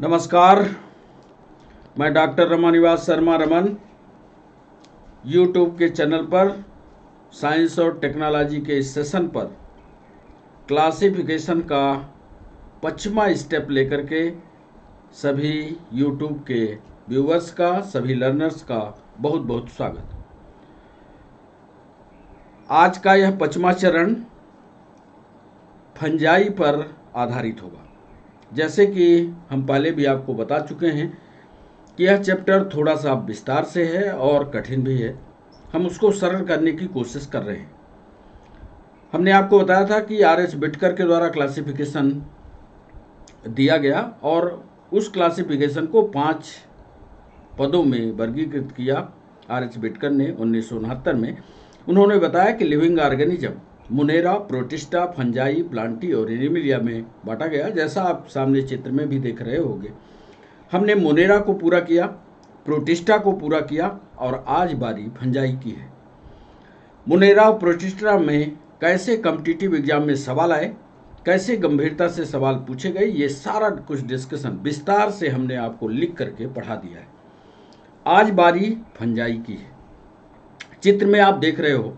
नमस्कार। मैं doctor Ramanivas Sharma Raman YouTube के चैनल पर साइंस और टेक्नोलॉजी के इस सेशन पर क्लासिफिकेशन का 5वां स्टेप लेकर के सभी यूट्यूब के व्यूअर्स का, सभी लर्नर्स का बहुत बहुत स्वागत। आज का यह 5वां चरण फंजाई पर आधारित होगा। जैसे कि हम पहले भी आपको बता चुके हैं कि यह चैप्टर थोड़ा सा विस्तार से है और कठिन भी है। हम उसको सरल करने की कोशिश कर रहे हैं। हमने आपको बताया था कि आर.एच. बिटकर के द्वारा क्लासिफिकेशन दिया गया और उस क्लासिफिकेशन को 5 पदों में वर्गीकृत किया आर.एच. बिटकर ने 1969 में। उन्होंने बताया कि living organism Monera, Protista, fungi, Plantae और एनिमिलिया में बांटा गया। जैसा आप सामने चित्र में भी देख रहे होंगे, हमने मुनेरा को पूरा किया, प्रोटिस्टा को पूरा किया और आज बारी फंजाई की है। मुनेरा और प्रोटिस्टा में कैसे कॉम्पिटिटिव एग्जाम में सवाल आए, कैसे गंभीरता से सवाल पूछे गए, ये सारा कुछ डिस्कशन विस्तार से हमने आपको लिख करके पढ़ा दिया है। आज बारी फंजाई की है। चित्र में आप देख रहे हो,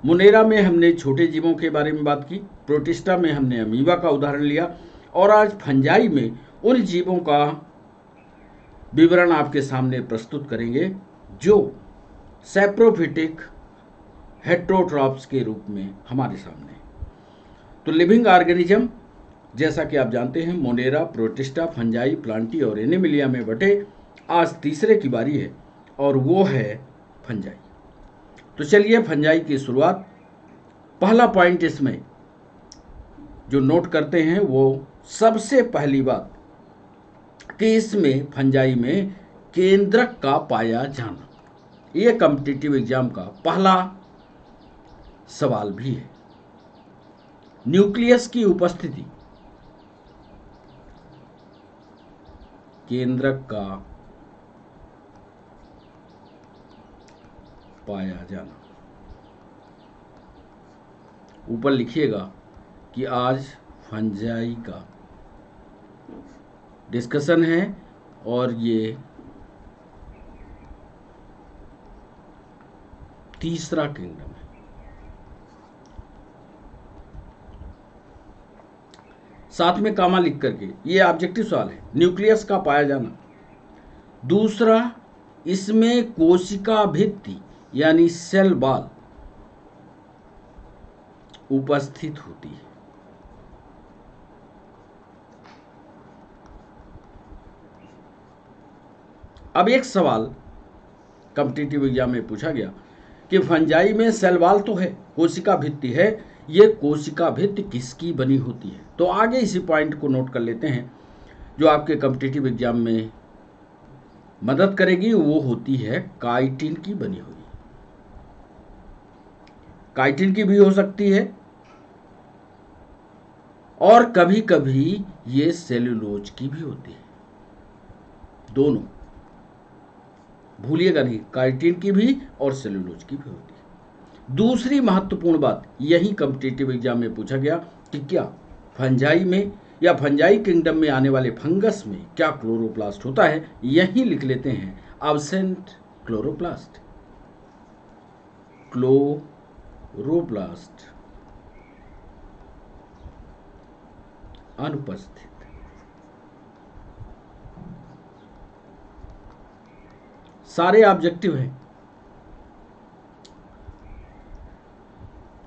मुनेरा में हमने छोटे जीवों के बारे में बात की, प्रोटिस्टा में हमने अमीबा का उदाहरण लिया और आज फंजाई में उन जीवों का विवरण आपके सामने प्रस्तुत करेंगे जो सैप्रोफिटिक हेट्रोट्रॉप्स के रूप में हमारे सामने। तो लिविंग ऑर्गेनिज्म जैसा कि आप जानते हैं मुनेरा, प्रोटिस्टा, फंजाई, प्लांटी और एनिमिलिया में बटे। आज तीसरे की बारी है और वो है फंजाई। तो चलिए फंजाई की शुरुआत। पहला पॉइंट इसमें जो नोट करते हैं वो सबसे पहली बात कि इसमें फंजाई में केंद्रक का पाया जाना, ये कॉम्पिटिटिव एग्जाम का पहला सवाल भी है। न्यूक्लियस की उपस्थिति, केंद्रक का पाया जाना। ऊपर लिखिएगा कि आज फंजाई का डिस्कशन है और ये तीसरा किंगडम है। साथ में कामा लिख करके, ये ऑब्जेक्टिव सवाल है। न्यूक्लियस का पाया जाना। दूसरा, इसमें कोशिका भित्ति यानी सेल वॉल उपस्थित होती है। अब एक सवाल कॉम्पिटिटिव एग्जाम में पूछा गया कि फंजाई में सेल वॉल तो है, कोशिका भित्ति है, ये कोशिका भित्ति किसकी बनी होती है? तो आगे इसी पॉइंट को नोट कर लेते हैं जो आपके कॉम्पिटिटिव एग्जाम में मदद करेगी। वो होती है काइटिन की बनी हुई। काइटिन की भी हो सकती है और कभी कभी ये सेल्यूलोज की भी होती है। दोनों भूलिएगा नहीं, काइटिन की भी और सेल्यूलोज की भी होती है। दूसरी महत्वपूर्ण बात, यही कॉम्पिटिटिव एग्जाम में पूछा गया कि क्या फंजाई में या फंजाई किंगडम में आने वाले फंगस में क्या क्लोरोप्लास्ट होता है? यही लिख लेते हैं, एब्सेंट क्लोरोप्लास्ट। क्लोरोप्लास्ट अनुपस्थित। सारे ऑब्जेक्टिव हैं।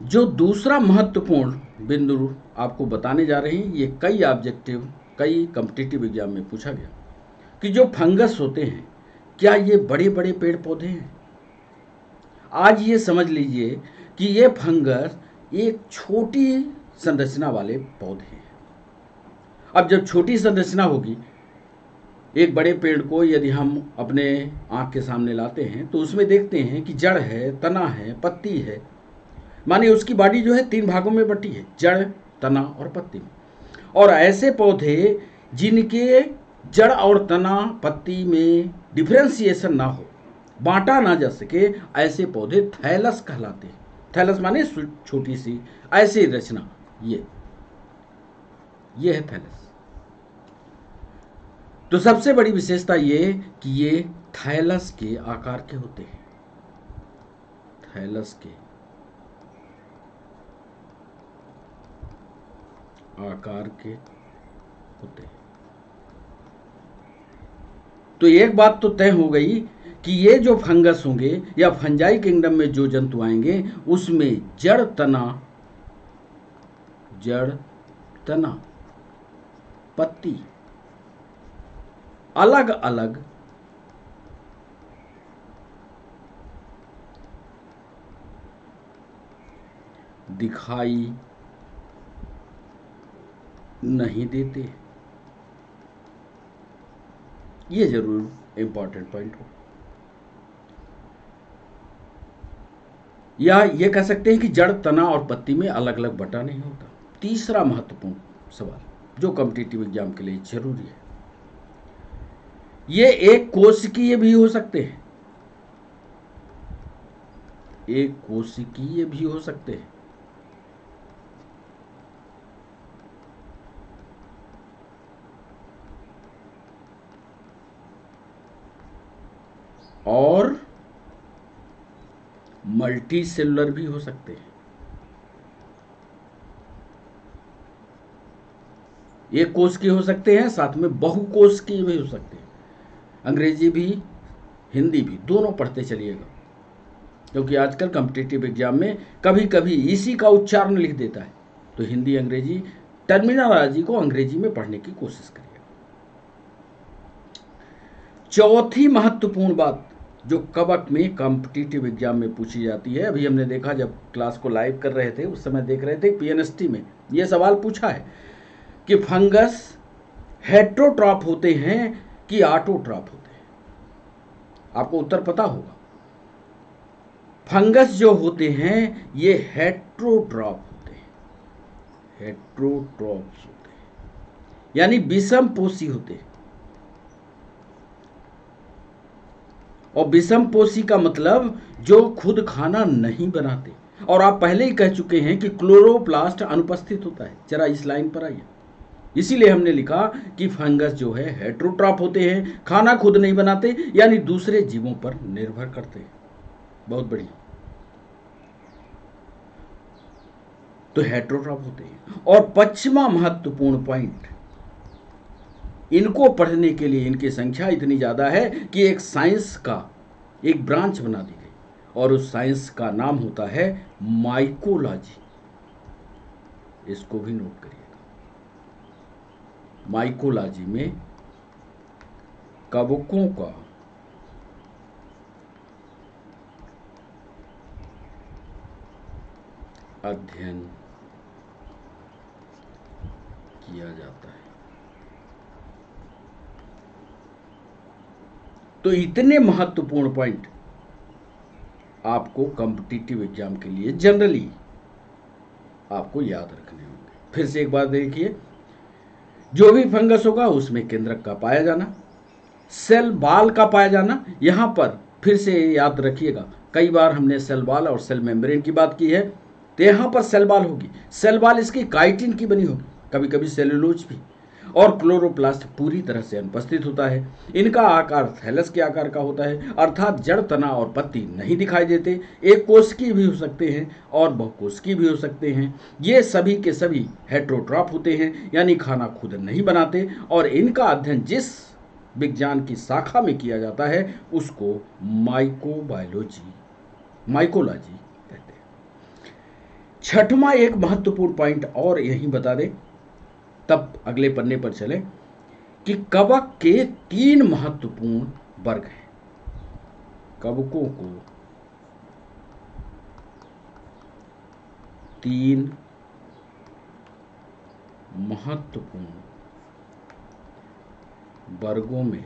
जो दूसरा महत्वपूर्ण बिंदु आपको बताने जा रहे हैं, ये कई ऑब्जेक्टिव, कई कॉम्पिटिटिव एग्जाम में पूछा गया कि जो फंगस होते हैं क्या ये बड़े बड़े पेड़ पौधे हैं? आज ये समझ लीजिए कि ये फंगस एक छोटी संरचना वाले पौधे हैं। अब जब छोटी संरचना होगी, एक बड़े पेड़ को यदि हम अपने आँख के सामने लाते हैं तो उसमें देखते हैं कि जड़ है, तना है, पत्ती है। मानिए उसकी बॉडी जो है 3 भागों में बटी है, जड़, तना और पत्ती। और ऐसे पौधे जिनके जड़ और तना पत्ती में डिफ्रेंसिएशन ना हो, बांटा ना जा सके, ऐसे पौधे थैलस कहलाते हैं। थैलस माने छोटी सी ऐसी रचना, ये है थैलस। तो सबसे बड़ी विशेषता ये कि ये थायलस के आकार के होते हैं, थायलस के आकार के होते हैं। तो एक बात तो तय हो गई कि ये जो फंगस होंगे या फंजाई किंगडम में जो जंतु आएंगे उसमें जड़ तना पत्ती अलग अलग दिखाई नहीं देते। ये जरूर इंपॉर्टेंट पॉइंट हो, या ये कह सकते हैं कि जड़ तना और पत्ती में अलग अलग बटा नहीं होता। तीसरा महत्वपूर्ण सवाल जो कॉम्पिटिटिव एग्जाम के लिए जरूरी है, ये एक कोशिकीय भी हो सकते हैं, एक कोशिकीय भी हो सकते हैं। और मल्टी सेलुलर भी हो सकते हैं। एक कोश के हो सकते हैं, साथ में बहुकोश के भी हो सकते हैं। अंग्रेजी भी हिंदी भी दोनों पढ़ते चलिएगा, क्योंकि आजकल कॉम्पिटिटिव एग्जाम में कभी कभी इसी का उच्चारण लिख देता है, तो हिंदी अंग्रेजी टर्मिनोलॉजी को अंग्रेजी में पढ़ने की कोशिश करिए। चौथी महत्वपूर्ण बात जो कवक में कॉम्पिटिटिव एग्जाम में पूछी जाती है, अभी हमने देखा जब क्लास को लाइव कर रहे थे उस समय देख रहे थे पीएनएसटी में यह सवाल पूछा है कि फंगस हेट्रोट्रॉप होते हैं कि ऑटोट्रॉप होते हैं। आपको उत्तर पता होगा। फंगस जो होते हैं ये हेट्रोट्रॉप होते हैं, हेट्रोट्रॉप्स होते हैं, यानी विषम पोषी होते हैं। और विषम पोषी का मतलब जो खुद खाना नहीं बनाते। और आप पहले ही कह चुके हैं कि क्लोरोप्लास्ट अनुपस्थित होता है। जरा इस लाइन पर आइए। इसीलिए हमने लिखा कि फंगस जो है हेट्रोट्रॉप होते हैं, खाना खुद नहीं बनाते, यानी दूसरे जीवों पर निर्भर करते हैं। बहुत बढ़िया। तो हेट्रोट्रॉप होते हैं। और पांचवा महत्वपूर्ण पॉइंट, इनको पढ़ने के लिए इनकी संख्या इतनी ज्यादा है कि एक साइंस का एक ब्रांच बना दी गई और उस साइंस का नाम होता है माइकोलॉजी। इसको भी नोट करिएगा। माइकोलॉजी में कवकों का अध्ययन किया जाता है। तो इतने महत्वपूर्ण पॉइंट आपको कॉम्पिटिटिव एग्जाम के लिए जनरली आपको याद रखने होंगे। फिर से एक बार देखिए, जो भी फंगस होगा उसमें केंद्रक का पाया जाना, सेल बाल का पाया जाना। यहां पर फिर से याद रखिएगा, कई बार हमने सेल बाल और सेल मेम्ब्रेन की बात की है, तो यहां पर सेल बाल होगी। सेल बाल इसकी काइटिन की बनी होगी, कभी कभी सेलुलोज भी। और क्लोरोप्लास्ट पूरी तरह से अनुपस्थित होता है। इनका आकार थैलस के आकार का होता है, अर्थात जड़, तना और पत्ती नहीं दिखाई देते। एक कोशिकीय भी हो सकते हैं और बहुकोशिकीय भी हो सकते हैं। ये सभी के सभी हेट्रोट्रॉप होते हैं, यानी खाना खुद नहीं बनाते। और इनका अध्ययन जिस विज्ञान की शाखा में किया जाता है उसको माइकोलॉजी कहते हैं। छठवां एक महत्वपूर्ण पॉइंट और यही बता दें, तब अगले पन्ने पर चले, कि कवक के 3 महत्वपूर्ण वर्ग हैं। कवकों को 3 महत्वपूर्ण वर्गों में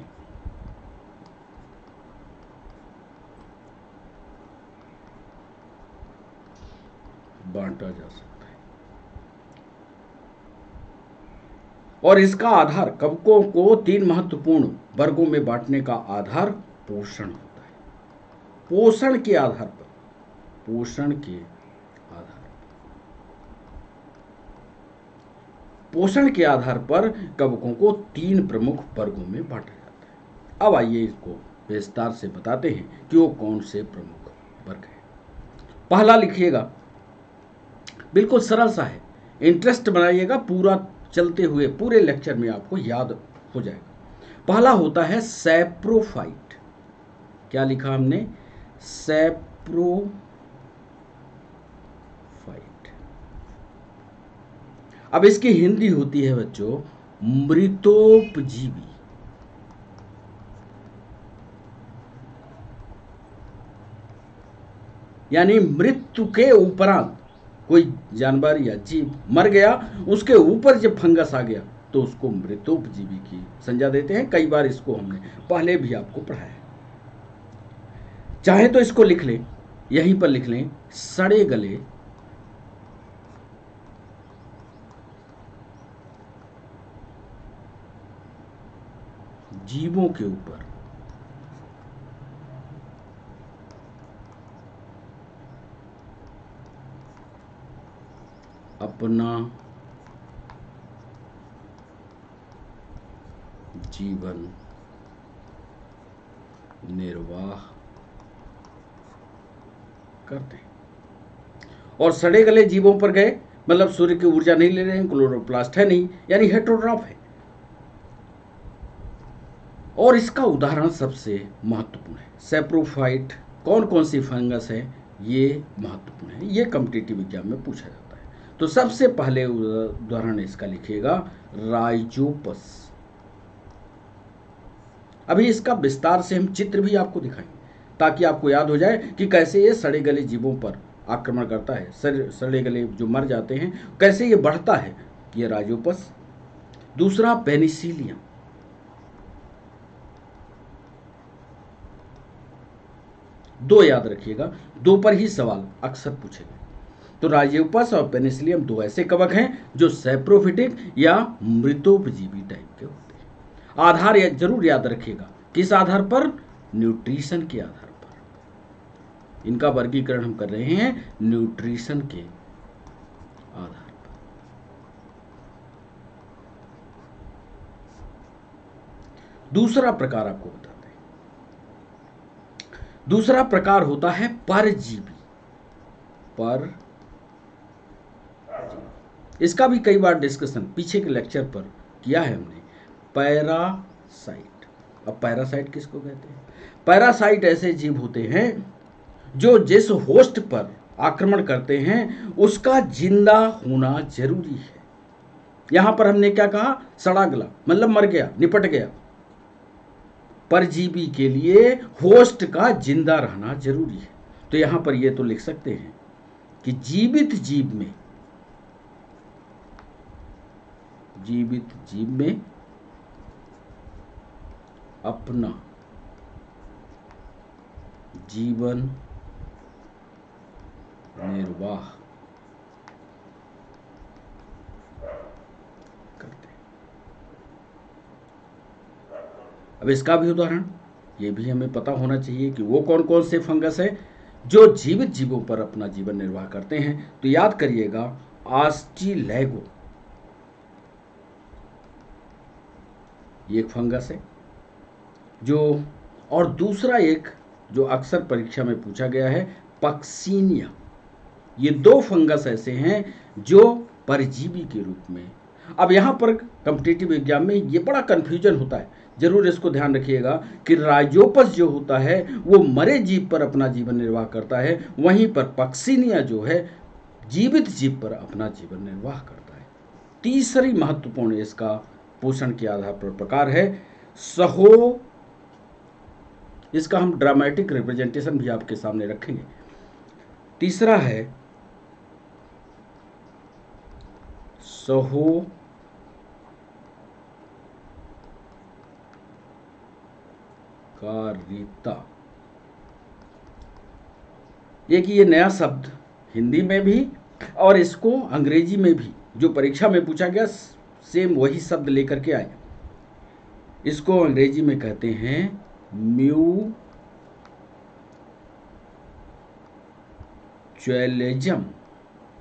बांटा जा सकता है। और इसका आधार, कवकों को 3 महत्वपूर्ण वर्गों में बांटने का आधार पोषण होता है। पोषण के आधार पर, पोषण के आधार पर पोषण के आधार पर कवकों को 3 प्रमुख वर्गों में बांटा जाता है। अब आइए इसको विस्तार से बताते हैं कि वो कौन से प्रमुख वर्ग हैं। पहला लिखिएगा, बिल्कुल सरल सा है, इंटरेस्ट बनाइएगा, पूरा चलते हुए पूरे लेक्चर में आपको याद हो जाएगा। पहला होता है सैप्रोफाइट। क्या लिखा हमने? सैप्रोफाइट। अब इसकी हिंदी होती है बच्चों मृतोपजीवी। यानी मृत्यु के उपरांत कोई जानवर या जीव मर गया, उसके ऊपर जब फंगस आ गया तो उसको मृतोपजीवी की संज्ञा देते हैं। कई बार इसको हमने पहले भी आपको पढ़ाया है। चाहे तो इसको लिख लें, यहीं पर लिख लें, सड़े गले जीवों के ऊपर अपना जीवन निर्वाह करते हैं। और सड़े गले जीवों पर गए मतलब सूर्य की ऊर्जा नहीं ले रहे हैं, क्लोरोप्लास्ट है नहीं, यानी हेटेरोट्रॉफ है। और इसका उदाहरण सबसे महत्वपूर्ण है सैप्रोफाइट। कौन कौन सी फंगस है ये महत्वपूर्ण है, ये कॉम्पिटिटिव एग्जाम में पूछा जाता है। तो सबसे पहले उदाहरण इसका लिखिएगा राइजोपस। अभी इसका विस्तार से हम चित्र भी आपको दिखाएंगे ताकि आपको याद हो जाए कि कैसे ये सड़े गले जीवों पर आक्रमण करता है, सड़े गले जो मर जाते हैं कैसे ये बढ़ता है, ये राइजोपस। दूसरा पेनिसिलियम। दो याद रखिएगा, दो पर ही सवाल अक्सर पूछेंगे। तो राइजोपस और पेनिसिलियम दो ऐसे कवक हैं जो सैप्रोफिटिक या मृतोपजीवी टाइप के होते हैं। आधार जरूर याद रखिएगा, किस आधार पर? न्यूट्रिशन के आधार पर। इनका वर्गीकरण हम कर रहे हैं न्यूट्रिशन के आधार पर। दूसरा प्रकार आपको बताते हैं, दूसरा प्रकार होता है परजीवी। पर इसका भी कई बार डिस्कशन पीछे के लेक्चर पर किया है हमने। पैरासाइट। अब पैरासाइट किसको कहते हैं? पैरासाइट ऐसे जीव होते हैं जो जिस होस्ट पर आक्रमण करते हैं उसका जिंदा होना जरूरी है। यहां पर हमने क्या कहा? सड़ा गला मतलब मर गया, निपट गया। परजीवी के लिए होस्ट का जिंदा रहना जरूरी है। तो यहां पर ये तो लिख सकते हैं कि जीवित जीव में अपना जीवन निर्वाह करते हैं। अब इसका भी उदाहरण, ये भी हमें पता होना चाहिए कि वो कौन कौन से फंगस है जो जीवित जीवों पर अपना जीवन निर्वाह करते हैं। तो याद करिएगा आस्टिलैगो, ये एक फंगस है जो, और दूसरा एक जो अक्सर परीक्षा में पूछा गया है पक्सीनिया। ये दो फंगस ऐसे हैं जो परजीवी के रूप में। अब यहां पर कॉम्पिटिटिव एग्जाम में ये बड़ा कंफ्यूजन होता है, जरूर इसको ध्यान रखिएगा कि राइजोपस जो होता है वो मरे जीव पर अपना जीवन निर्वाह करता है, वहीं पर पक्सीनिया जो है जीवित जीव पर अपना जीवन निर्वाह करता है। तीसरी महत्वपूर्ण इसका पोषण के आधार पर प्रकार है सहो। इसका हम ड्रामेटिक रिप्रेजेंटेशन भी आपके सामने रखेंगे। तीसरा है सहोकारिता। ये नया शब्द हिंदी में भी और इसको अंग्रेजी में भी जो परीक्षा में पूछा गया सेम वही शब्द लेकर के आए। इसको अंग्रेजी में कहते हैं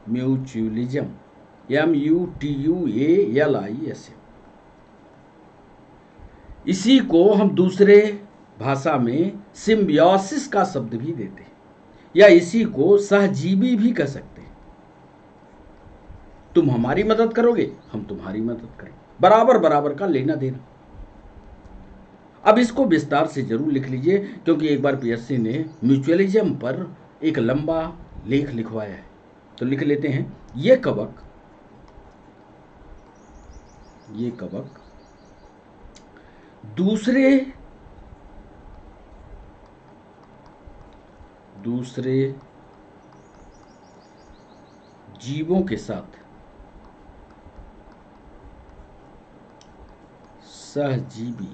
म्यूचुअलिज्म। MUTUALIS। इसी को हम दूसरे भाषा में सिम्बियोसिस का शब्द भी देते हैं, या इसी को सहजीवी भी कह सकते हैं। तुम हमारी मदद करोगे, हम तुम्हारी मदद करेंगे, बराबर बराबर का लेना देना। अब इसको विस्तार से जरूर लिख लीजिए, क्योंकि एक बार पीएससी ने म्यूचुअलिज्म पर एक लंबा लेख लिखवाया है। तो लिख लेते हैं, ये कवक दूसरे जीवों के साथ सहजीवी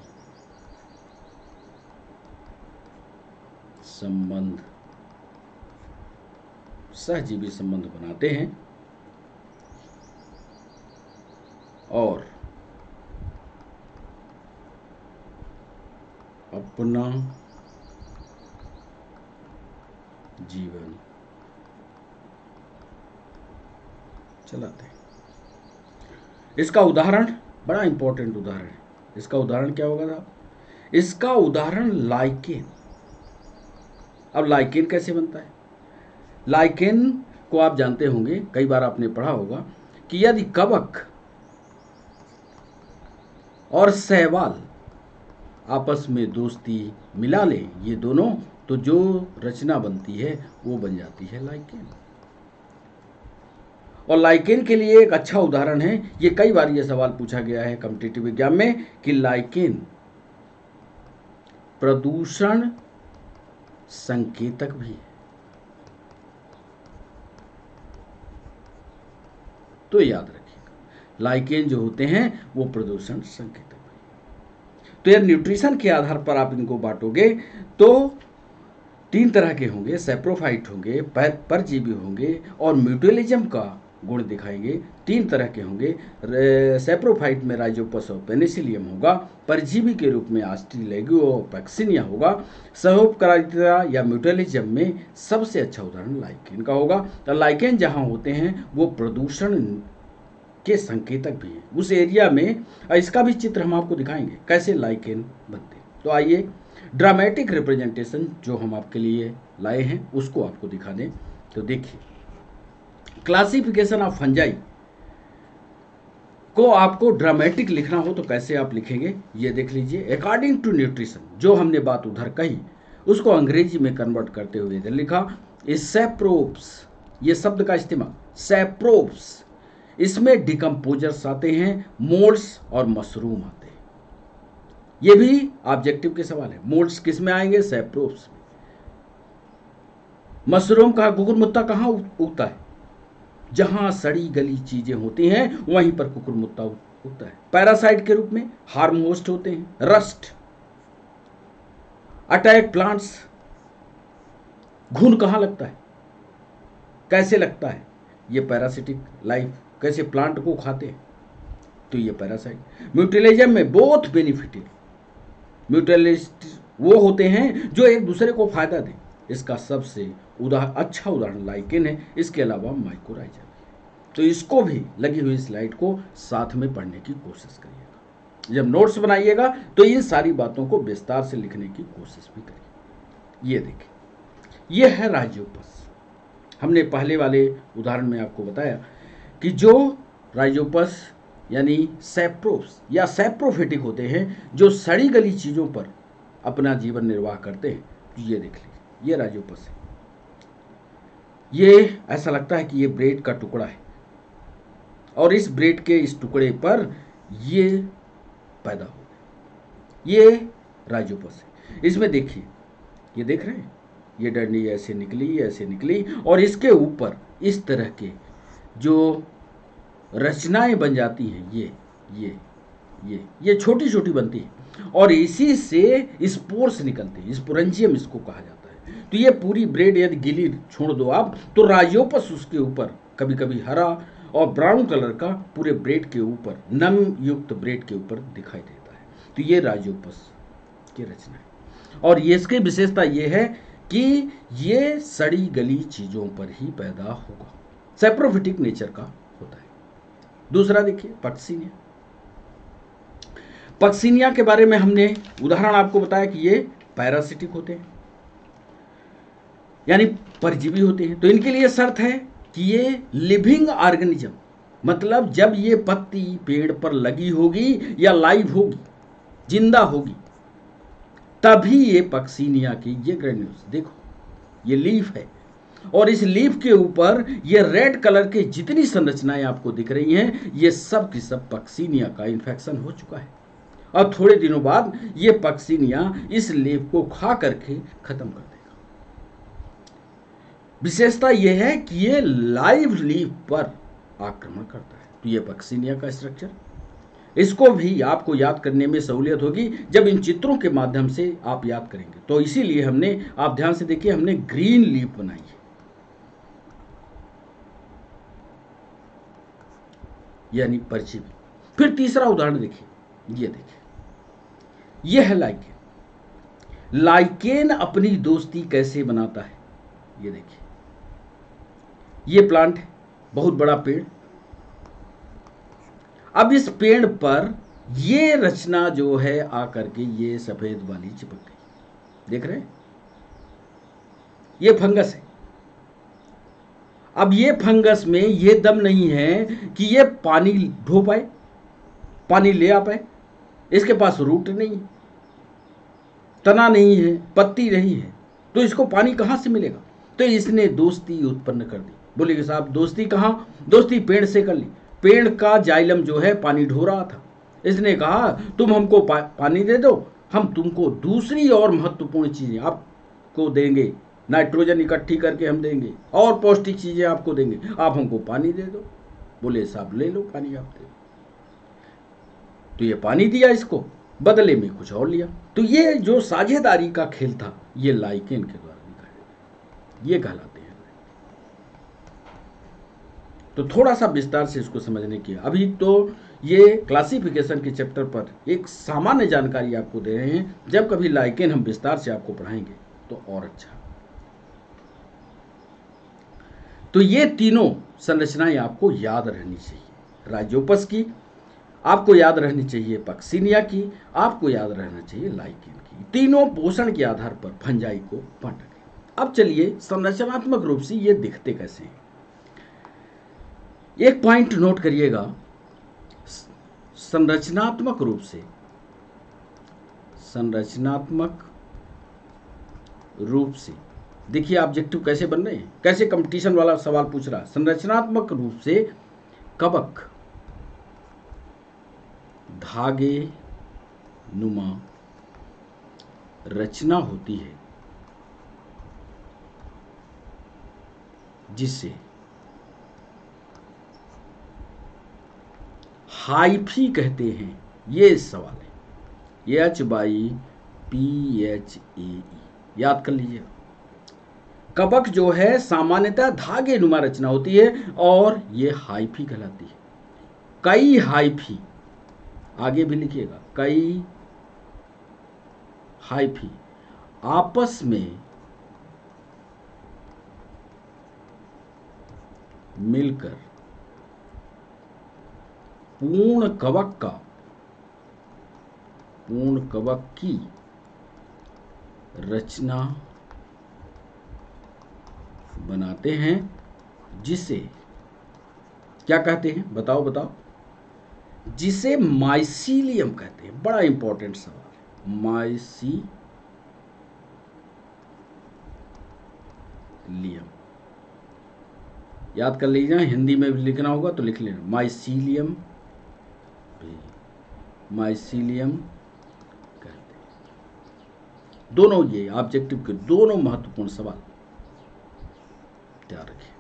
संबंध बनाते हैं और अपना जीवन चलाते हैं। इसका उदाहरण बड़ा इंपॉर्टेंट उदाहरण है। इसका उदाहरण क्या होगा साहब? इसका उदाहरण लाइकेन। अब लाइकेन कैसे बनता है? लाइकेन को आप जानते होंगे, कई बार आपने पढ़ा होगा कि यदि कवक और शैवाल आपस में दोस्ती मिला ले, ये दोनों, तो जो रचना बनती है वो बन जाती है लाइकेन। और लाइकेन के लिए एक अच्छा उदाहरण है, ये कई बार ये सवाल पूछा गया है कॉम्पिटिटिव एग्जाम में, कि लाइकेन प्रदूषण संकेतक भी है। तो याद रखिएगा, लाइकेन जो होते हैं वो प्रदूषण संकेतक भी। तो यह न्यूट्रिशन के आधार पर आप इनको बांटोगे तो 3 तरह के होंगे, सैप्रोफाइट होंगे, परजीवी होंगे और म्यूचुअलिज्म का गुण दिखाएंगे। 3 तरह के होंगे। सैप्रोफाइट में राइजोपस और पेनिसिलियम होगा, परजीवी के रूप में एस्ट्रेलेगुओपैक्सिनिया होगा, सहोपकारिता या म्यूचुअलिज्म में सबसे अच्छा उदाहरण लाइकेन का होगा। तो लाइकेन जहां होते हैं वो प्रदूषण के संकेतक भी हैं उस एरिया में। इसका भी चित्र हम आपको दिखाएंगे कैसे लाइकेन बनते हैं। तो आइए ड्रामेटिक रिप्रेजेंटेशन जो हम आपके लिए लाए हैं उसको आपको दिखा दें। तो देखिए, क्लासिफिकेशन ऑफ फंजाई को आपको ड्रामेटिक लिखना हो तो कैसे आप लिखेंगे, ये देख लीजिए। अकॉर्डिंग टू न्यूट्रिशन, जो हमने बात उधर कही उसको अंग्रेजी में कन्वर्ट करते हुए इधर लिखा, सैप्रोब्स, ये शब्द का इस्तेमाल, सैप्रोब्स, इसमें डिकम्पोजर्स आते हैं, मोल्ड्स और मशरूम आते हैं। ये भी ऑब्जेक्टिव के सवाल है। मोल्ड्स किस में आएंगे? सैप्रोब्स में। मशरूम का कुकुरमुत्ता कहाँ उगता है? जहां सड़ी गली चीजें होती हैं वहीं पर कुकुरमुत्ता उगता है। पैरासाइट के रूप में हार्म होस्ट होते हैं, रस्ट, अटैक प्लांट्स। घुन कहां लगता है? कैसे लगता है? ये पैरासिटिक लाइफ, कैसे प्लांट को खाते हैं, तो ये पैरासाइट। म्यूचुअलिज्म में बोथ बेनिफिट, म्यूचुअलिस्ट वो होते हैं जो एक दूसरे को फायदा दें। इसका सबसे अच्छा उदाहरण लाइकेन है। इसके अलावा माइकोराइजा। तो इसको भी लगी हुई स्लाइड को साथ में पढ़ने की कोशिश करिएगा। जब नोट्स बनाइएगा तो इन सारी बातों को विस्तार से लिखने की कोशिश भी करिए। ये देखिए, ये है राइजोपस। हमने पहले वाले उदाहरण में आपको बताया कि जो राइजोपस यानी सैप्रोप्स या सैप्रोफिटिक होते हैं जो सड़ी गली चीज़ों पर अपना जीवन निर्वाह करते हैं। ये देख लीजिए, ये राइजोपस है। ये ऐसा लगता है कि ये ब्रेड का टुकड़ा है और इस ब्रेड के इस टुकड़े पर ये पैदा हो गया। ये राइजोपस है। इसमें देखिए, ये देख रहे हैं, ये डंडी ऐसे निकली और इसके ऊपर इस तरह के जो रचनाएं बन जाती हैं, ये छोटी छोटी बनती है और इसी से स्पोर्स निकलते हैं। स्पोरेंजियम इसको कहा जाता है। तो ये पूरी ब्रेड यदि गीली छोड़ दो आप तो राइजोपस उसके ऊपर कभी कभी हरा और ब्राउन कलर का पूरे ब्रेड के ऊपर, नम युक्त ब्रेड के ऊपर दिखाई देता है। तो ये राइजोपस की रचना है और ये इसकी विशेषता ये है कि ये सड़ी गली चीजों पर ही पैदा होगा। सैप्रोफिटिक नेचर का होता है। दूसरा देखिए पक्सिनिया। पक्सिनिया के बारे में हमने उदाहरण आपको बताया कि ये पैरासिटिक होते हैं, यानी परजीवी होते हैं। तो इनके लिए शर्त है कि ये लिविंग ऑर्गेनिज्म, मतलब जब ये पत्ती पेड़ पर लगी होगी या लाइव होगी, जिंदा होगी, तभी ये पक्सिनिया की ये ग्रेन्यूल्स, देखो ये लीफ है और इस लीफ के ऊपर ये रेड कलर के जितनी संरचनाएं आपको दिख रही हैं, ये सब की सब पक्सिनिया का इन्फेक्शन हो चुका है और थोड़े दिनों बाद ये पक्सिनिया इस लीफ को खा करके खत्म कर देगा। विशेषता यह है कि ये लाइव लीफ पर आक्रमण करता है। तो ये पक्सिनिया का स्ट्रक्चर, इसको भी आपको याद करने में सहूलियत होगी जब इन चित्रों के माध्यम से आप याद करेंगे। तो इसीलिए हमने, आप ध्यान से देखिए, हमने ग्रीन लीफ बनाई है, यानी परजीवी। फिर तीसरा उदाहरण देखिए, ये देखिए, ये है लाइकेन। लाइकेन अपनी दोस्ती कैसे बनाता है, ये देखिए, ये प्लांट है, बहुत बड़ा पेड़। अब इस पेड़ पर ये रचना जो है आकर के ये सफेद वाली चिपक गई, देख रहे हैं, ये फंगस है। अब ये फंगस में ये दम नहीं है कि ये पानी ढो पाए, पानी ले आ पाए, इसके पास रूट नहीं है, तना नहीं है, पत्ती नहीं है, तो इसको पानी कहां से मिलेगा। तो इसने दोस्ती उत्पन्न कर दी। बोले कि साहब दोस्ती कहां, दोस्ती पेड़ से कर ली। पेड़ का जाइलम जो है पानी ढो रहा था, इसने कहा तुम हमको पानी दे दो, हम तुमको दूसरी और महत्वपूर्ण चीजें आपको देंगे, नाइट्रोजन इकट्ठी करके हम देंगे और पौष्टिक चीजें आपको देंगे, आप हमको पानी दे दो। बोले साहब ले लो पानी आप दे दो। तो ये पानी दिया, इसको बदले में कुछ और लिया। तो ये जो साझेदारी का खेल था, ये लाइकेन के द्वारा दिखाया, ये कहलाते हैं। तो थोड़ा सा विस्तार से इसको समझने की, अभी तो ये क्लासिफिकेशन के चैप्टर पर एक सामान्य जानकारी आपको दे रहे हैं, जब कभी लाइकेन हम विस्तार से आपको पढ़ाएंगे तो और अच्छा। तो ये तीनों संरचनाएं आपको याद रहनी चाहिए। राइजोपस की आपको याद रहनी चाहिए, पक्सिनिया की आपको याद रहना चाहिए, लाइकेन की। तीनों पोषण के आधार पर फंजाई को बांटा गया। अब चलिए संरचनात्मक रूप से ये दिखते कैसे हैं। एक पॉइंट नोट करिएगा, संरचनात्मक रूप से, संरचनात्मक रूप से देखिए ऑब्जेक्टिव कैसे बन रहे हैं, कैसे कंपटीशन वाला सवाल पूछ रहा है। संरचनात्मक रूप से कवक धागे नुमा रचना होती है, जिसे हाइफी कहते हैं। ये सवाल है, HYPHAE, याद कर लीजिए। कवक जो है सामान्यतः धागे नुमा रचना होती है और ये हाइफी कहलाती है। कई हाइफी, आगे भी लिखिएगा, कई हाइफी आपस में मिलकर पूर्ण कवक की रचना बनाते हैं, जिसे क्या कहते हैं, बताओ, जिसे माइसीलियम कहते हैं। बड़ा इंपॉर्टेंट सवाल है, माइसीलियम। याद कर लीजिए, हिंदी में भी लिखना होगा तो लिख लेना, माइसीलियम, माइसीलियम कहते हैं। दोनों ये ऑब्जेक्टिव के दोनों महत्वपूर्ण सवाल ध्यान रखिए।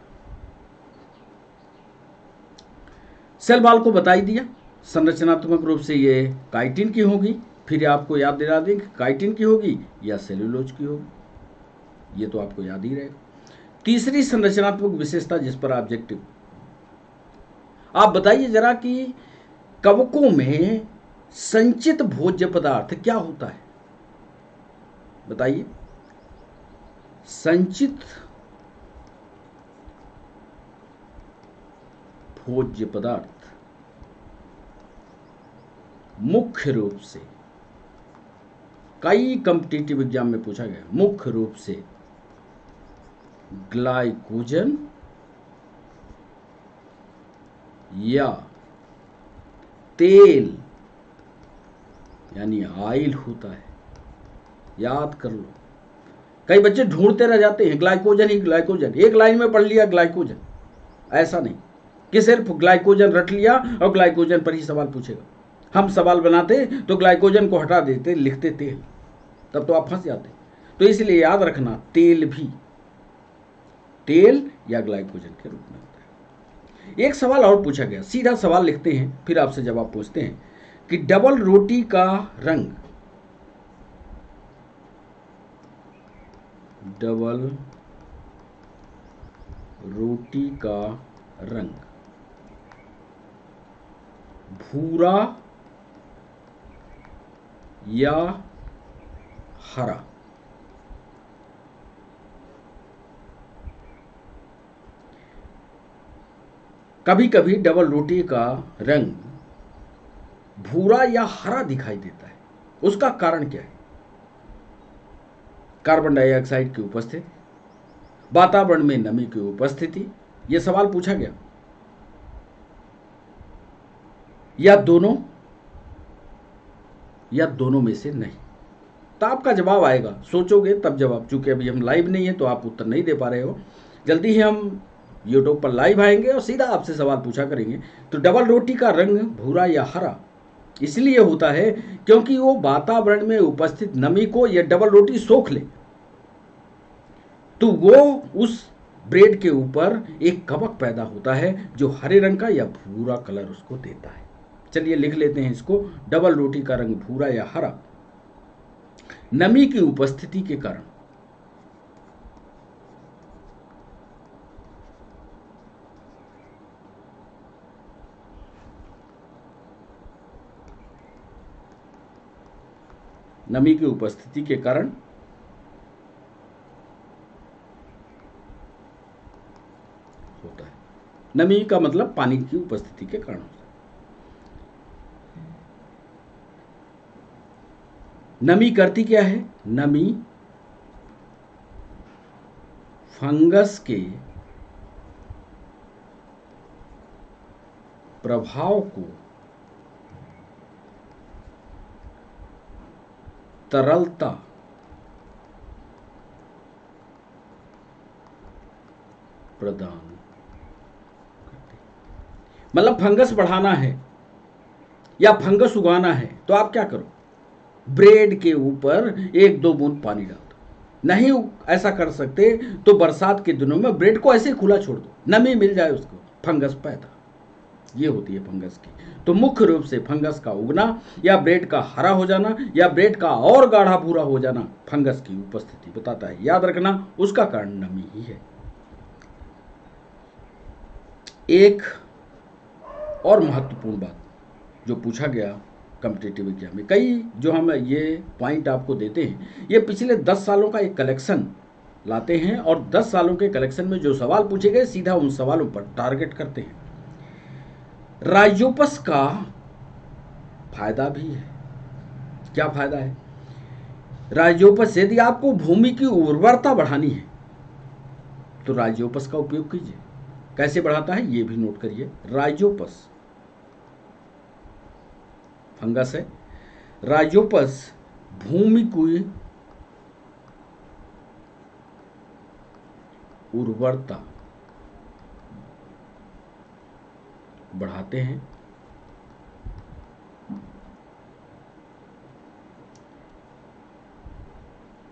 सेल वॉल को बता ही दिया, संरचनात्मक रूप से ये काइटिन की होगी। फिर आपको याद दिला दें कि काइटिन की होगी या सेल्यूलोज की होगी, ये तो आपको याद ही रहेगा। तीसरी संरचनात्मक विशेषता जिस पर ऑब्जेक्टिव, आप बताइए जरा कि कवकों में संचित भोज्य पदार्थ क्या होता है, बताइए। संचित भोज्य पदार्थ मुख्य रूप से, कई कॉम्पिटिटिव एग्जाम में पूछा गया, मुख्य रूप से ग्लाइकोजन या तेल यानी ऑयल होता है। याद कर लो, कई बच्चे ढूंढते रह जाते हैं ग्लाइकोजन ही ग्लाइकोजन, एक लाइन में पढ़ लिया ग्लाइकोजन, ऐसा नहीं कि सिर्फ ग्लाइकोजन रट लिया और ग्लाइकोजन पर ही सवाल पूछेगा। हम सवाल बनाते तो ग्लाइकोजन को हटा देते, लिखते तेल, तब तो आप फंस जाते। तो इसलिए याद रखना, तेल भी तेल या ग्लाइकोजन के रूप में होता है। एक सवाल और पूछा गया, सीधा सवाल लिखते हैं फिर आपसे जवाब पूछते हैं कि डबल रोटी का रंग, डबल रोटी का रंग भूरा या हरा? कभी कभी डबल रोटी का रंग भूरा या हरा दिखाई देता है, उसका कारण क्या है? कार्बन डाइऑक्साइड की उपस्थिति, वातावरण में नमी की उपस्थिति, यह सवाल पूछा गया, या दोनों, या दोनों में से नहीं। तो आपका जवाब आएगा, सोचोगे तब जवाब। चूंकि अभी हम लाइव नहीं है तो आप उत्तर नहीं दे पा रहे हो, जल्दी ही हम यूट्यूब पर लाइव आएंगे और सीधा आपसे सवाल पूछा करेंगे। तो डबल रोटी का रंग भूरा या हरा इसलिए होता है क्योंकि वो वातावरण में उपस्थित नमी को यह डबल रोटी सोख ले, तो वो उस ब्रेड के ऊपर एक कवक पैदा होता है जो हरे रंग का या भूरा कलर उसको देता है। चलिए लिख लेते हैं इसको, डबल रोटी का रंग भूरा या हरा नमी की उपस्थिति के कारण। नमी की उपस्थिति के कारण होता है। नमी का मतलब पानी की उपस्थिति के कारण होता है। नमी करती क्या है? नमी फंगस के प्रभाव को तरलता प्रदान करती। मतलब फंगस बढ़ाना है या फंगस उगाना है तो आप क्या करो, ब्रेड के ऊपर 1-2 बूंद पानी डाल दो। नहीं ऐसा कर सकते तो बरसात के दिनों में ब्रेड को ऐसे खुला छोड़ दो, नमी मिल जाए उसको, फंगस पैदा, ये होती है फंगस की। तो मुख्य रूप से फंगस का उगना या ब्रेड का हरा हो जाना या ब्रेड का और गाढ़ा भूरा हो जाना फंगस की उपस्थिति बताता है। याद रखना, उसका कारण नमी ही है। एक और महत्वपूर्ण बात जो पूछा गया कॉम्पिटिटिव एग्जाम में, कई जो हम ये पॉइंट आपको देते हैं ये पिछले 10 सालों का एक कलेक्शन लाते हैं और 10 सालों के कलेक्शन में जो सवाल पूछे गए सीधा उन सवालों पर टारगेट करते हैं। राइजोपस का फायदा भी है। क्या फायदा है? राइजोपस, यदि आपको भूमि की उर्वरता बढ़ानी है तो राइजोपस का उपयोग कीजिए। कैसे बढ़ाता है ये भी नोट करिए। राइजोपस फंगस है, राइजोपस भूमि की उर्वरता बढ़ाते हैं।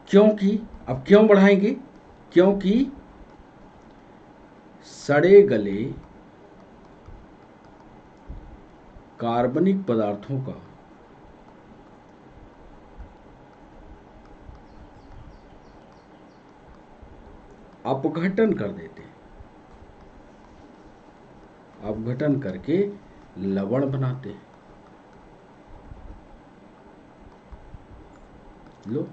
क्योंकि, अब क्यों बढ़ाएंगे? क्योंकि सड़े गले कार्बनिक पदार्थों का अपघटन कर देते हैं, अपघटन करके लवण बनाते हैं। लो,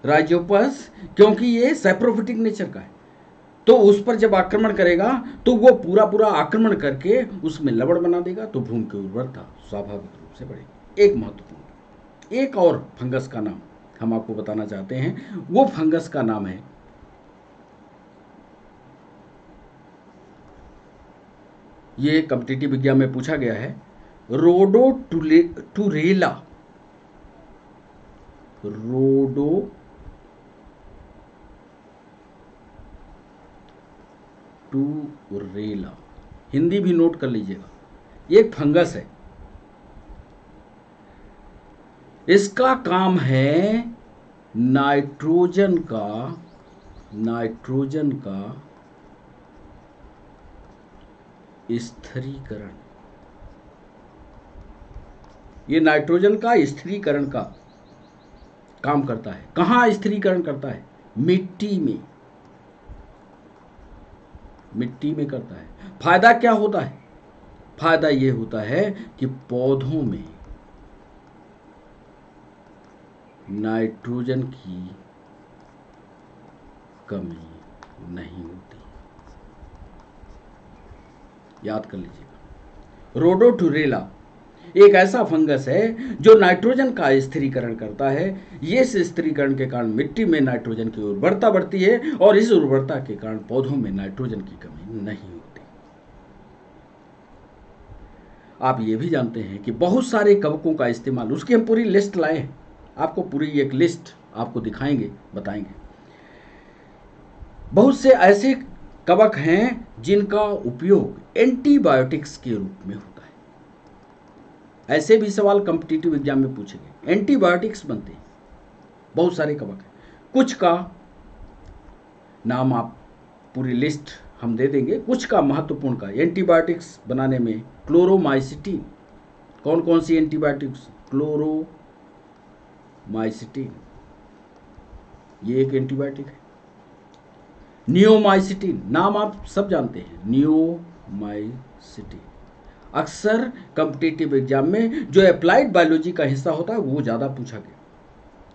राइजोपस क्योंकि ये सैप्रोफिटिक नेचर का है तो उस पर जब आक्रमण करेगा तो वो पूरा पूरा आक्रमण करके उसमें लवण बना देगा, तो भूमि की उर्वरता स्वाभाविक रूप से बढ़ेगी। एक महत्वपूर्ण, एक और फंगस का नाम हम आपको बताना चाहते हैं। वो फंगस का नाम है, ये कॉम्पिटिटिव एग्जाम में पूछा गया है, रोडोटुरेला। रोडोटुरेला, हिंदी भी नोट कर लीजिएगा। ये एक फंगस है, इसका काम है नाइट्रोजन का स्थिरीकरण। ये नाइट्रोजन का स्थिरीकरण का काम करता है। कहाँ स्थिरीकरण करता है? मिट्टी में, मिट्टी में करता है। फायदा क्या होता है? फायदा ये होता है कि पौधों में नाइट्रोजन की कमी नहीं होती। याद कर लीजिएगा, रोडोटुरेला एक ऐसा फंगस है जो नाइट्रोजन का स्थिरीकरण करता है। ये स्थिरीकरण के कारण मिट्टी में नाइट्रोजन की उर्वरता बढ़ती है और इस उर्वरता के कारण पौधों में नाइट्रोजन की कमी नहीं होती। आप ये भी जानते हैं कि बहुत सारे कवकों का इस्तेमाल, उसकी हम पूरी लिस्ट लाए हैं, आपको पूरी एक लिस्ट आपको दिखाएंगे, बताएंगे। बहुत से ऐसे कवक हैं जिनका उपयोग एंटीबायोटिक्स के रूप में होता है। ऐसे भी सवाल कॉम्पिटिटिव एग्जाम में पूछे गए। एंटीबायोटिक्स बनते हैं, बहुत सारे कवक हैं। कुछ का नाम आप पूरी लिस्ट हम दे देंगे। कुछ का महत्वपूर्ण का एंटीबायोटिक्स बनाने में क्लोरोमाइसिटिन, कौन कौन सी एंटीबायोटिक्स? क्लोरोमाइसिटिन, ये एक एंटीबायोटिक है। नियोमाइसिटिन, नाम आप सब जानते हैं, नियोमाइसिटिन। अक्सर कॉम्पिटिटिव एग्जाम में जो अप्लाइड बायोलॉजी का हिस्सा होता है वो ज़्यादा पूछा गया,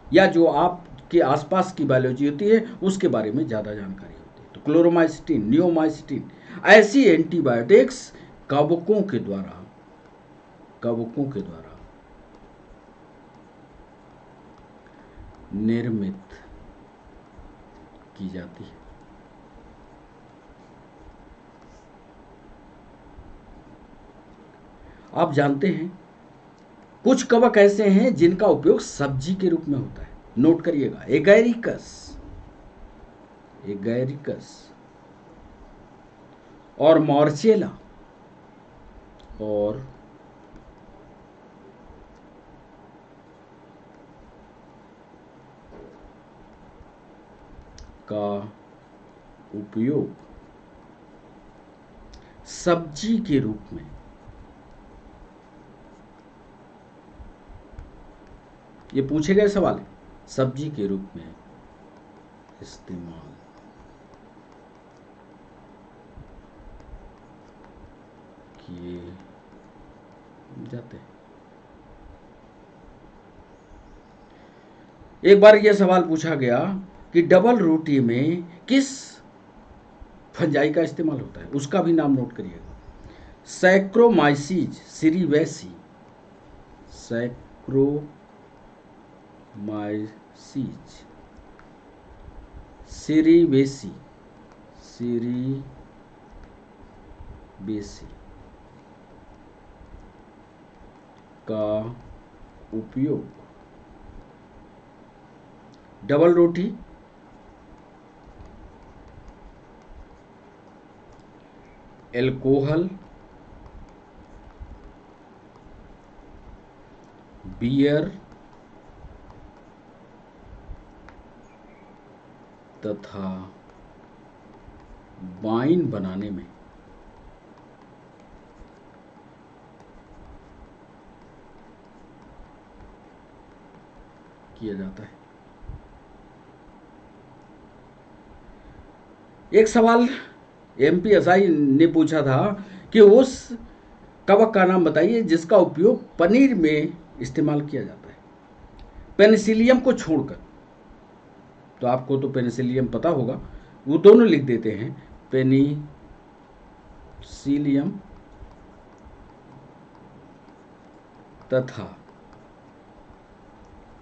या जो आपके आसपास की बायोलॉजी होती है उसके बारे में ज़्यादा जानकारी होती है। तो क्लोरोमाइसिटिन, नियोमाइसिटिन, ऐसी एंटीबायोटिक्स कवकों के द्वारा निर्मित की जाती है। आप जानते हैं कुछ कवक ऐसे हैं जिनका उपयोग सब्जी के रूप में होता है। नोट करिएगा, एगैरिकस और मॉर्चेला और का उपयोग सब्जी के रूप में, ये पूछे गए सवाल है, सब्जी के रूप में इस्तेमाल किए जाते हैं। एक बार यह सवाल पूछा गया कि डबल रोटी में किस फंजाई का इस्तेमाल होता है, उसका भी नाम नोट करिएगा। सैक्रोमाइसीज सीरीवेसी, सैक्रोमाइसीज सीरीवेसी का उपयोग डबल रोटी, एल्कोहल, बियर तथा वाइन बनाने में किया जाता है। एक सवाल एमपीएसआई ने पूछा था कि उस कवक का नाम बताइए जिसका उपयोग पनीर में इस्तेमाल किया जाता है, पेनिसिलियम को छोड़कर। तो आपको तो पेनिसिलियम पता होगा, वो दोनों लिख देते हैं, पेनिसिलियम तथा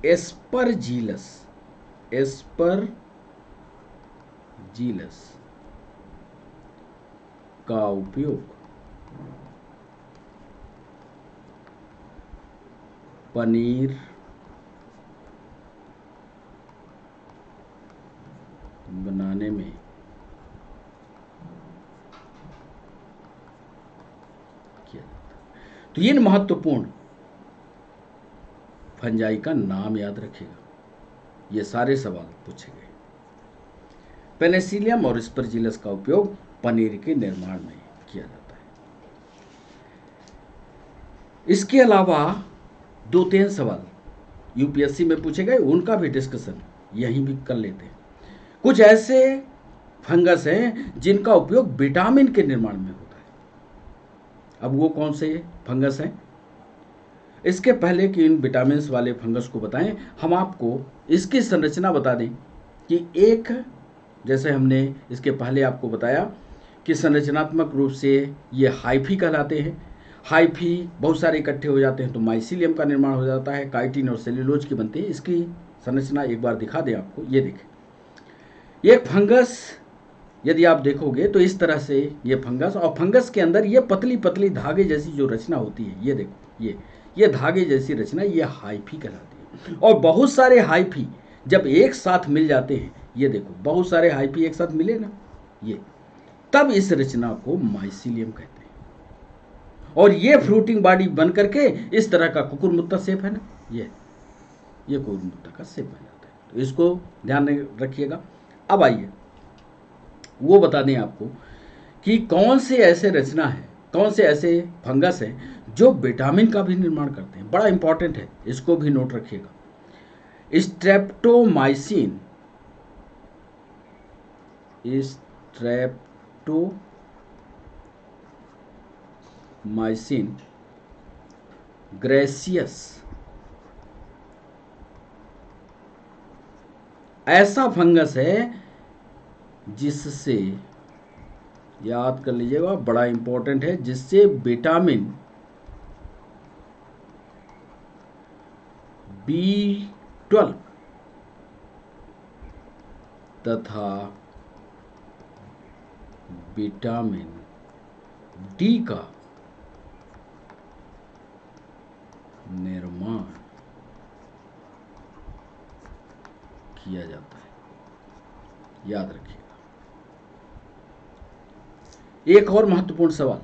एस्परजीलस का उपयोग पनीर बनाने में किया जाता है। तो ये महत्वपूर्ण फंजाई का नाम याद रखिएगा, ये सारे सवाल पूछे गए। पेनिसिलियम और एस्परजिलस का उपयोग पनीर के निर्माण में किया जाता है। इसके अलावा 2-3 सवाल यूपीएससी में पूछे गए, उनका भी डिस्कशन यहीं भी कर लेते हैं। कुछ ऐसे फंगस हैं जिनका उपयोग विटामिन के निर्माण में होता है। अब वो कौन से फंगस हैं? इसके पहले कि इन विटामिन्स वाले फंगस को बताएं, हम आपको इसकी संरचना बता दें कि एक, जैसे हमने इसके पहले आपको बताया कि संरचनात्मक रूप से ये हाइफी कहलाते हैं। हाइफी बहुत सारे इकट्ठे हो जाते हैं तो माइसिलियम का निर्माण हो जाता है, काइटिन और सेल्यूलोज की बनती है। इसकी संरचना एक बार दिखा दें आपको, ये देखें। ये फंगस यदि आप देखोगे तो इस तरह से ये फंगस, और फंगस के अंदर ये पतली पतली धागे जैसी जो रचना होती है, ये देखो, ये धागे जैसी रचना, ये हाइफी कहलाती है। और बहुत सारे हाइफी जब एक साथ मिल जाते हैं, ये देखो बहुत सारे हाइफी एक साथ मिले ना, ये तब इस रचना को माइसिलियम कहते हैं। और ये फ्रूटिंग बॉडी बन करके इस तरह का कुकुरमुत्ता शेप है ना, ये कुकुरमुत्ता का शेप बन जाता है। तो इसको ध्यान रखिएगा। अब आइए वो बता दें आपको कि कौन से ऐसे रचना है, कौन से ऐसे फंगस हैं जो विटामिन का भी निर्माण करते हैं। बड़ा इंपॉर्टेंट है, इसको भी नोट रखिएगा। स्ट्रेप्टोमाइसिन ग्रेसियस ऐसा फंगस है जिससे, याद कर लीजिएगा, बड़ा इंपॉर्टेंट है, जिससे विटामिन B12 तथा विटामिन D का निर्माण किया जाता है। याद रखिएगा। एक और महत्वपूर्ण सवाल,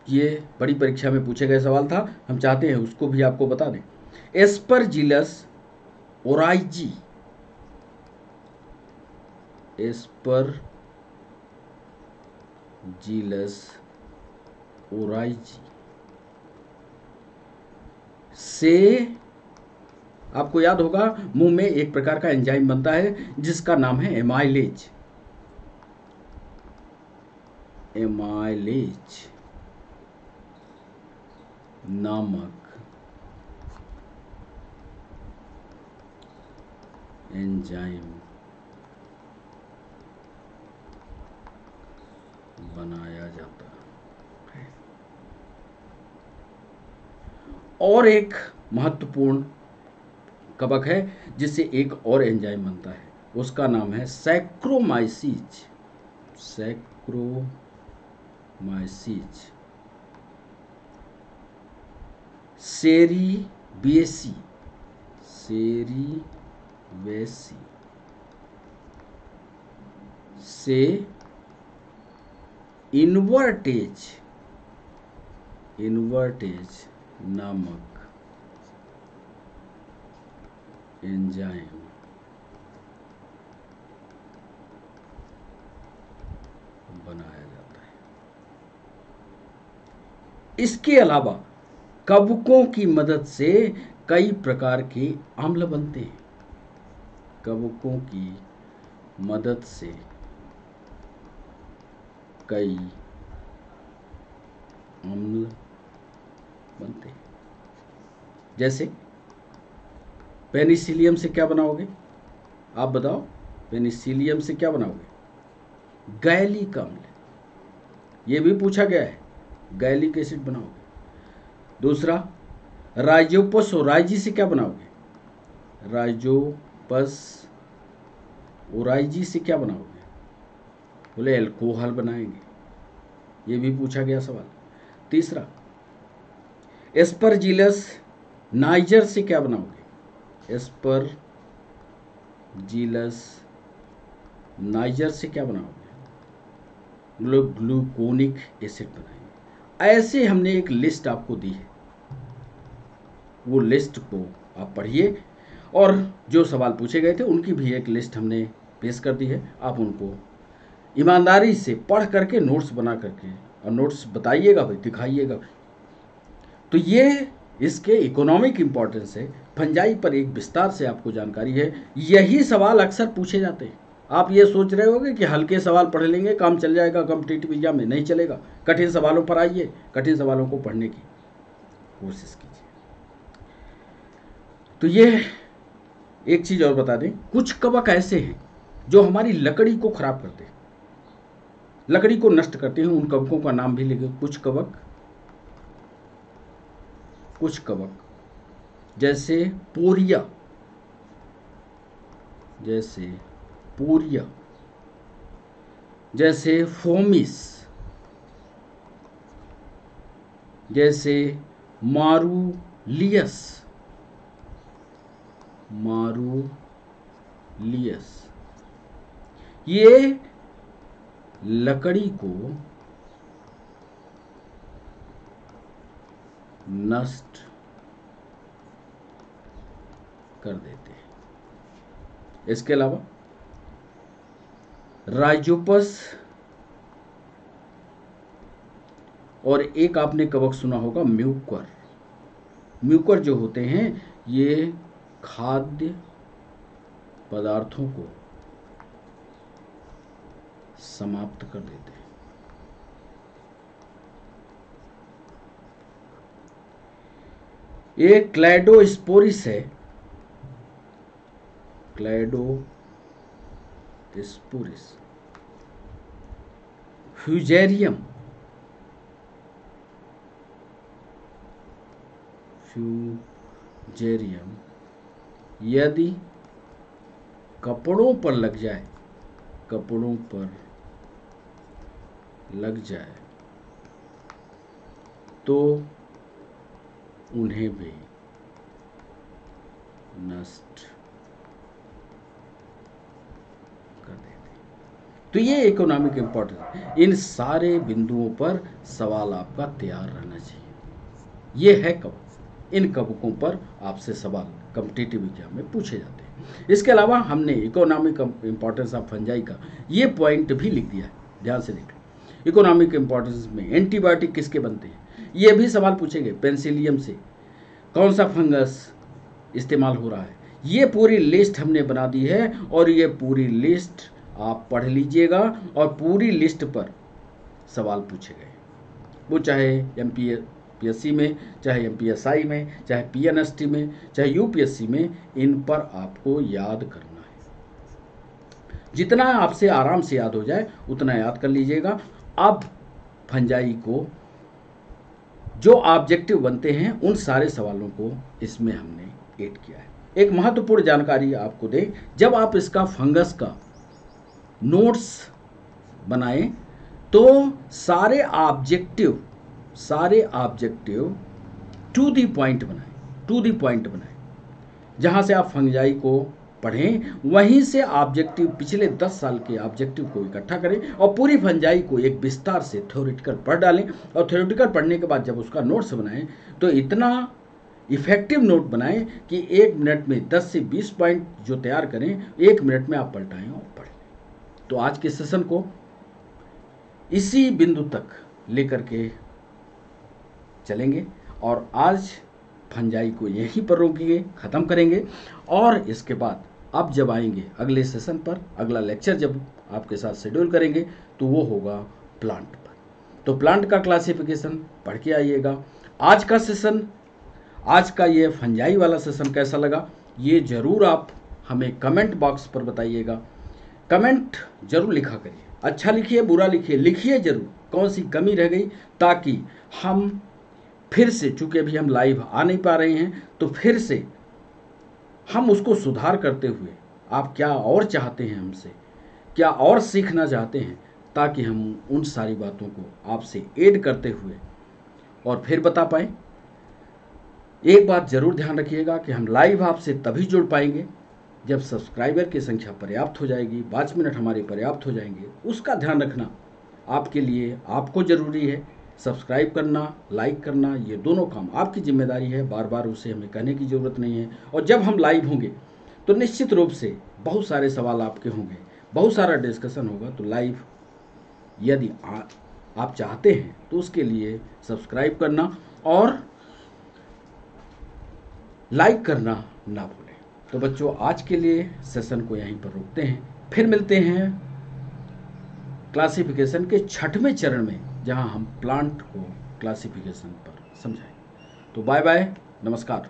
ये बड़ी परीक्षा में पूछे गए सवाल था, हम चाहते हैं उसको भी आपको बता दें। एस्परजिलस ओराइजी, से आपको याद होगा मुंह में एक प्रकार का एंजाइम बनता है जिसका नाम है एमाइलेज नामक एंजाइम बनाया जाता है। और एक महत्वपूर्ण कवक है जिससे एक और एंजाइम बनता है, उसका नाम है सैक्रोमाइसीज। सेरीवेसी से इन्वर्टेज नामक एंजाइम बनाया जाता है। इसके अलावा कवकों की मदद से कई प्रकार के अम्ल बनते हैं। कवकों की मदद से कई अम्ल बनते हैं। जैसे पेनिसिलियम से क्या बनाओगे? आप बताओ, पेनिसिलियम से क्या बनाओगे? गैलिक अम्ल, ये भी पूछा गया है, गैलिक एसिड बनाओगे। दूसरा, राइजोपस ओराइजी से क्या बनाओगे? राइजोपस ओराइजी से क्या बनाओगे? बोले अल्कोहल बनाएंगे, ये भी पूछा गया सवाल। तीसरा, एस्परजिलस नाइजर से क्या बनाओगे? एस्परजिलस नाइजर से क्या बनाओगे? ग्लूकोनिक एसिड बनाएंगे। ऐसे हमने एक लिस्ट आपको दी है, वो लिस्ट को आप पढ़िए और जो सवाल पूछे गए थे उनकी भी एक लिस्ट हमने पेश कर दी है। आप उनको ईमानदारी से पढ़ करके नोट्स बना करके और नोट्स बताइएगा भाई, दिखाइएगा भाई। तो ये इसके इकोनॉमिक इम्पोर्टेंस है। फंजाई पर एक विस्तार से आपको जानकारी है। यही सवाल अक्सर पूछे जाते हैं। आप ये सोच रहे होंगे कि हल्के सवाल पढ़ लेंगे काम चल जाएगा कॉम्पिटिटिव एग्जाम में, नहीं चलेगा। कठिन सवालों पर आइए, कठिन सवालों को पढ़ने की कोशिश कीजिए। तो ये एक चीज और बता दें, कुछ कवक ऐसे हैं जो हमारी लकड़ी को खराब करते हैं, लकड़ी को नष्ट करते हैं। उन कवकों का नाम भी लिखे। कुछ कवक जैसे पोरिया, जैसे फोमिस, जैसे मारूलियस, ये लकड़ी को नष्ट कर देते हैं। इसके अलावा राइजोपस और एक आपने कवक सुना होगा म्यूकर। म्यूकर जो होते हैं ये खाद्य पदार्थों को समाप्त कर देते हैं। ये क्लैडोस्पोरिस है, क्लैडोस्पोरिस, फ्यूजेरियम, यदि कपड़ों पर लग जाए तो उन्हें भी नष्ट कर देते। तो ये इकोनॉमिक इंपॉर्टेंस, इन सारे बिंदुओं पर सवाल आपका तैयार रहना चाहिए। ये है कवक, इन कवकों पर आपसे सवाल कॉम्पिटिटिव एग्जाम में पूछे जाते हैं। इसके अलावा हमने इकोनॉमिक इंपॉर्टेंस ऑफ फंजाई का ये पॉइंट भी लिख दिया है, ध्यान से देखें। इकोनॉमिक इंपॉर्टेंस में एंटीबायोटिक किसके बनते हैं, ये भी सवाल पूछेंगे। पेंसिलियम से कौन सा फंगस इस्तेमाल हो रहा है, ये पूरी लिस्ट हमने बना दी है और ये पूरी लिस्ट आप पढ़ लीजिएगा और पूरी लिस्ट पर सवाल पूछे गए, वो चाहे एमपीएससी में, चाहे एमपीएसआई में, चाहे पीएनएसटी में, चाहे यूपीएससी में, इन पर आपको याद करना है। जितना आपसे आराम से याद हो जाए उतना याद कर लीजिएगा। अब फंजाई को जो ऑब्जेक्टिव बनते हैं उन सारे सवालों को इसमें हमने ऐड किया है। एक महत्वपूर्ण जानकारी आपको दें, जब आप इसका फंगस का नोट्स बनाएं तो सारे ऑब्जेक्टिव टू द पॉइंट बनाएं। जहां से आप फंजाई को पढ़ें वहीं से ऑब्जेक्टिव, पिछले 10 साल के ऑब्जेक्टिव को इकट्ठा करें और पूरी फंजाई को एक विस्तार से थ्योरेटिकल पढ़ डालें। और थ्योरेटिकल पढ़ने के बाद जब उसका नोट्स बनाएं तो इतना इफेक्टिव नोट बनाएं कि 1 मिनट में 10 से 20 पॉइंट जो तैयार करें 1 मिनट में आप पलटाएं और पढ़ लें। तो आज के सेशन को इसी बिंदु तक लेकर के चलेंगे और आज फंजाई को यहीं पर रोकेंगे, ख़त्म करेंगे। और इसके बाद अब जब आएंगे अगले सेशन पर, अगला लेक्चर जब आपके साथ शेड्यूल करेंगे तो वो होगा प्लांट पर। तो प्लांट का क्लासिफिकेशन पढ़ के आइएगा। आज का सेशन, आज का ये फंजाई वाला सेशन कैसा लगा ये ज़रूर आप हमें कमेंट बॉक्स पर बताइएगा। कमेंट ज़रूर लिखा करिए। अच्छा लिखिए बुरा लिखिए, लिखिए ज़रूर कौन सी कमी रह गई, ताकि हम फिर से, चूँकि अभी हम लाइव आ नहीं पा रहे हैं, तो फिर से हम उसको सुधार करते हुए आप क्या और चाहते हैं हमसे, क्या और सीखना चाहते हैं, ताकि हम उन सारी बातों को आपसे ऐड करते हुए और फिर बता पाएँ। एक बात ज़रूर ध्यान रखिएगा कि हम लाइव आपसे तभी जुड़ पाएंगे जब सब्सक्राइबर की संख्या पर्याप्त हो जाएगी, 5 मिनट हमारे पर्याप्त हो जाएंगे। उसका ध्यान रखना आपके लिए, आपको ज़रूरी है। सब्सक्राइब करना, लाइक करना, ये दोनों काम आपकी जिम्मेदारी है, बार बार उसे हमें कहने की ज़रूरत नहीं है। और जब हम लाइव होंगे तो निश्चित रूप से बहुत सारे सवाल आपके होंगे, बहुत सारा डिस्कशन होगा। तो लाइव यदि आप चाहते हैं तो उसके लिए सब्सक्राइब करना और लाइक करना ना भूलें। तो बच्चों, आज के लिए सेशन को यहीं पर रोकते हैं, फिर मिलते हैं क्लासिफिकेशन के 6वें चरण में, जहां हम प्लांट को क्लासिफिकेशन पर समझाएंगे। तो बाय बाय, नमस्कार।